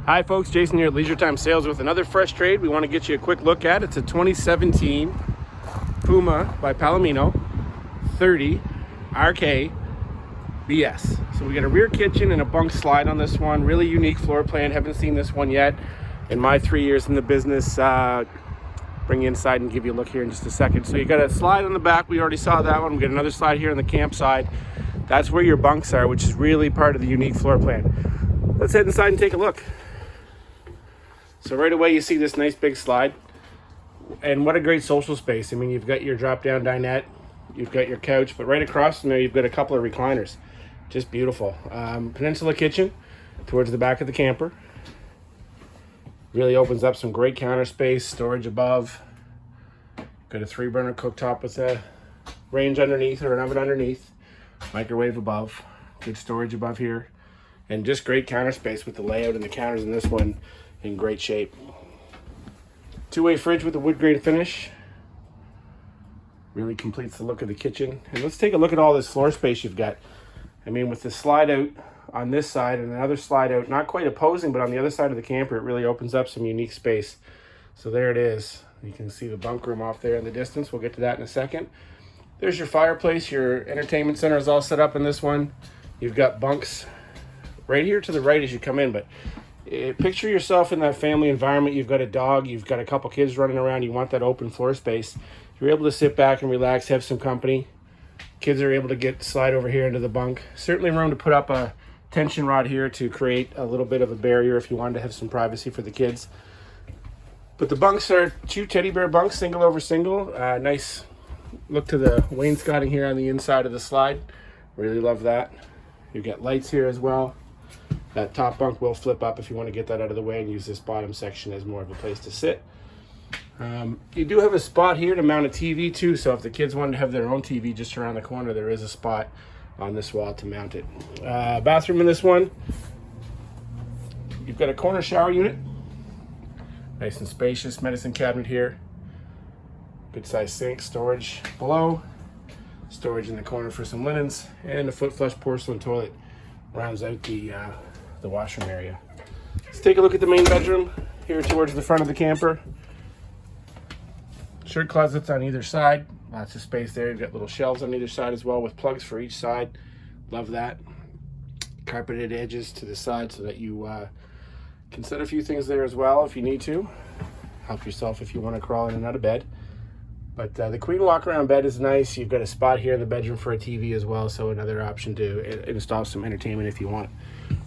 Hi folks, Jason here at Leisure Time Sales with another fresh trade we want to get you a quick look at. It's a 2017 Puma by Palomino 30 RK BS. So we got a rear kitchen and a bunk slide on this one. Really unique floor plan. Haven't seen this one yet in my 3 years in the business. Bring you inside and give you a look here in just a second. So you got a slide on the back. We already saw that one. We got another slide here on the camp side. That's where your bunks are, which is really part of the unique floor plan. Let's head inside and take a look. So right away you see this nice big slide, and what a great social space. I mean, you've got your drop down dinette, you've got your couch, but right across from there you've got a couple of recliners. Just beautiful. Peninsula kitchen towards the back of the camper. Really opens up some great counter space, storage above. Got a 3-burner cooktop with a range underneath or an oven underneath. Microwave above. Good storage above here. And just great counter space with the layout and the counters in this one in great shape. Two-way fridge with a wood grain finish. Really completes the look of the kitchen. And let's take a look at all this floor space you've got. I mean, with the slide out on this side and another slide out, not quite opposing, but on the other side of the camper, it really opens up some unique space. So there it is. You can see the bunk room off there in the distance. We'll get to that in a second. There's your fireplace. Your entertainment center is all set up in this one. You've got bunks right here to the right as you come in, but picture yourself in that family environment. You've got a dog, you've got a couple kids running around, you want that open floor space. You're able to sit back and relax, have some company. Kids are able to slide over here into the bunk. Certainly room to put up a tension rod here to create a little bit of a barrier if you wanted to have some privacy for the kids. But the bunks are 2 teddy bear bunks, single over single. Nice look to the wainscoting here on the inside of the slide. Really love that. You've got lights here as well. That top bunk will flip up if you want to get that out of the way and use this bottom section as more of a place to sit. You do have a spot here to mount a TV too, so if the kids wanted to have their own TV just around the corner, there is a spot on this wall to mount it. Bathroom in this one. You've got a corner shower unit. Nice and spacious. Medicine cabinet here. Good sized sink, storage below. Storage in the corner for some linens, and a foot flush porcelain toilet rounds out the washroom area. Let's take a look at the main bedroom here towards the front of the camper. Shirt closets on either side. Lots of space there. You've got little shelves on either side as well with plugs for each side. Love that. Carpeted edges to the side so that you can set a few things there as well if you need to. Help yourself if you want to crawl in and out of bed. But the queen walk around bed is nice. You've got a spot here in the bedroom for a TV as well, so another option to install some entertainment if you want.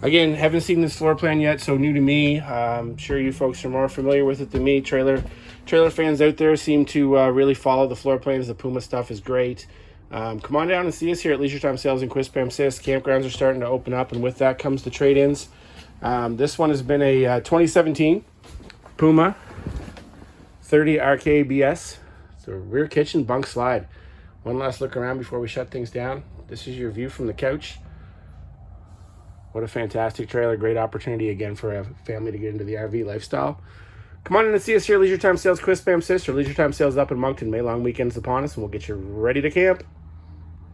Again, haven't seen this floor plan yet, so new to me. I'm sure you folks are more familiar with it than me. Trailer fans out there seem to really follow the floor plans. The Puma stuff is great. Come on down and see us here at Leisure Time Sales in Quispam. Campgrounds are starting to open up, and with that comes the trade-ins. This one has been a 2017 Puma 30 RK BS. The rear kitchen bunk slide. One last look around before we shut things down. This is your view from the couch. What a fantastic trailer. Great opportunity again for a family to get into the RV lifestyle. Come on in and see us here at Leisure Time Sales Quispam or Leisure Time Sales up in Moncton. May long weekends upon us, and we'll get you ready to camp.